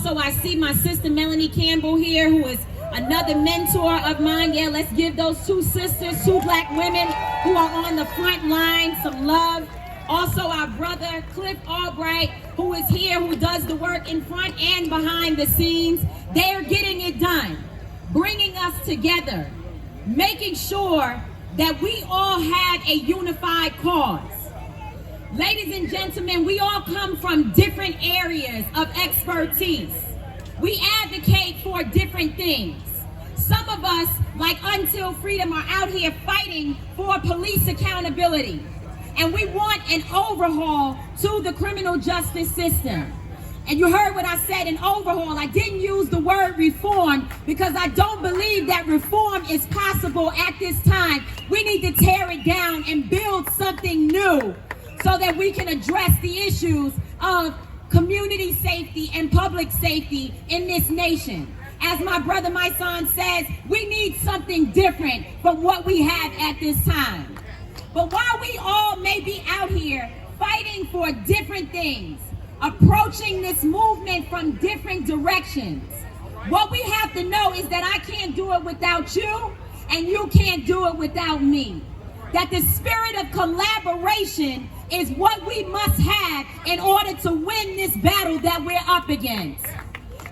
Also, I see my sister Melanie Campbell here, who is another mentor of mine. Yeah, let's give those two sisters, two black women who are on the front line, some love. Also, our brother Cliff Albright, who is here, who does the work in front and behind the scenes. They're getting it done, bringing us together, making sure that we all have a unified cause. Ladies and gentlemen, we all come from different areas of expertise. We advocate for different things. Some of us, like Until Freedom, are out here fighting for police accountability. And we want an overhaul to the criminal justice system. And you heard what I said, an overhaul. I didn't use the word reform because I don't believe that reform is possible at this time. We need to tear it down and build something new so that we can address the issues of community safety and public safety in this nation. As my brother, my son says, we need something different from what we have at this time. But while we all may be out here fighting for different things, approaching this movement from different directions, what we have to know is that I can't do it without you, and you can't do it without me. That the spirit of collaboration is what we must have in order to win this battle that we're up against.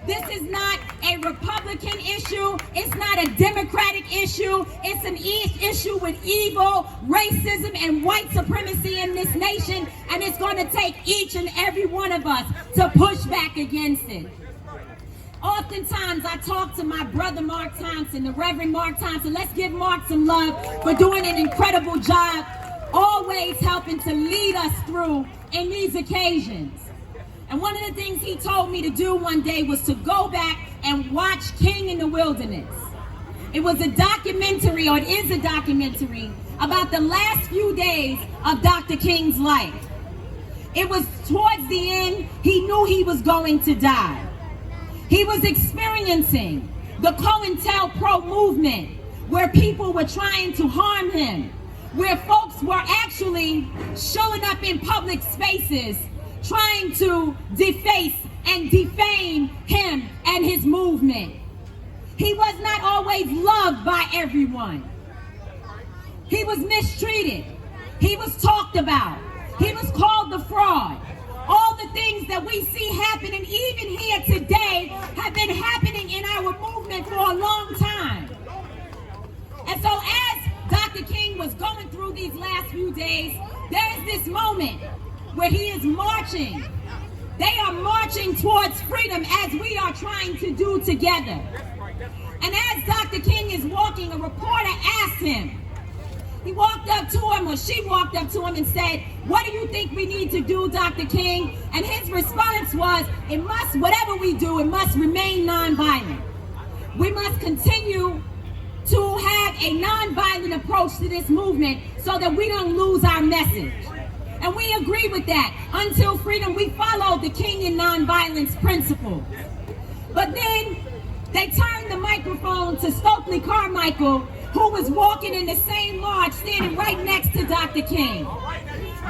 This is not a Republican issue. It's not a Democratic issue. It's an issue with evil, racism, and white supremacy in this nation, and it's going to take each and every one of us to push back against it. Oftentimes, I talk to my brother Mark Thompson, the Reverend Mark Thompson. Let's give Mark some love for doing an incredible job, always helping to lead us through in these occasions. And one of the things he told me to do one day was to go back and watch King in the Wilderness. It was a documentary, or it is a documentary, about the last few days of Dr. King's life. It was towards the end, he knew he was going to die. He was experiencing the COINTELPRO movement, where people were trying to harm him, where folks were actually showing up in public spaces trying to deface and defame him and his movement. He was not always loved by everyone. He was mistreated. He was talked about. He was called the fraud. All the things that we see happening even here today have been happening in our movement for a long time. And so as Dr. King was going through these last few days, there is this moment where he is marching. They are marching towards freedom as we are trying to do together. And as Dr. King is walking, a reporter asked him, he walked up to him, or she walked up to him and said, "What do you think we need to do, Dr. King?" And his response was, whatever we do, it must remain nonviolent. We must continue to have a nonviolent approach to this movement so that we don't lose our message. And we agree with that. Until Freedom, we follow the King in nonviolence principle. But then they turned the microphone to Stokely Carmichael, who was walking in the same march, standing right next to Dr. King.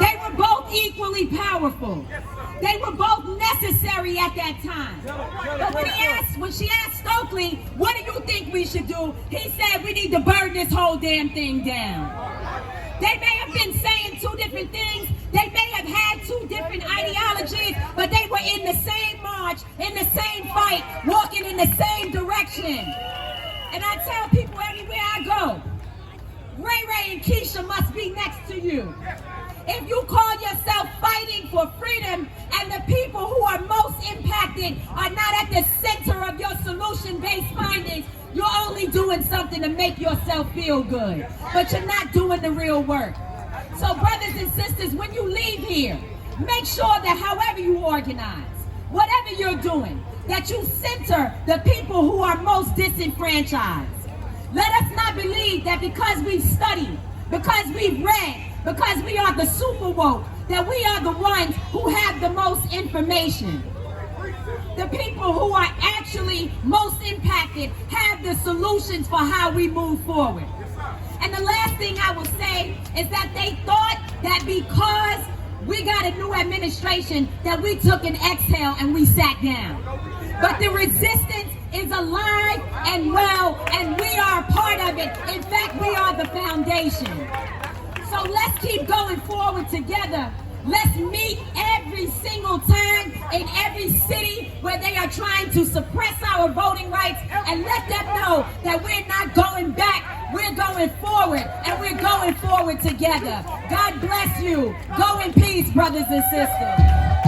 They were both equally powerful. They were both necessary at that time. But when she asked Stokely, "What do you think we should do?" he said, "We need to burn this whole damn thing down." They may have been saying two different things. They may have had two different ideologies, but they were in the same march, in the same fight, walking in the same direction. And I tell people everywhere I go, Ray Ray and Keisha must be next to you. If you call yourself fighting for freedom and the people who are most impacted are not at the center of your solution-based findings, you're only doing something to make yourself feel good, but you're not doing the real work. So brothers and sisters, when you leave here, make sure that however you organize, whatever you're doing, that you center the people who are most disenfranchised. Let us not believe that because we've studied, because we've read, because we are the super woke, that we are the ones who have the most information. The people who are actually most impacted have the solutions for how we move forward. And the last thing I will say is that they thought that because We got a new administration that we took an exhale and we sat down. But the resistance is alive and well, and we are a part of it. In fact, we are the foundation. So let's keep going forward together. Let's meet every single time in every city where they are trying to suppress our voting rights, and let them know that we're not going back, we're going forward, and we're going forward together. God bless you. Go in peace, brothers and sisters.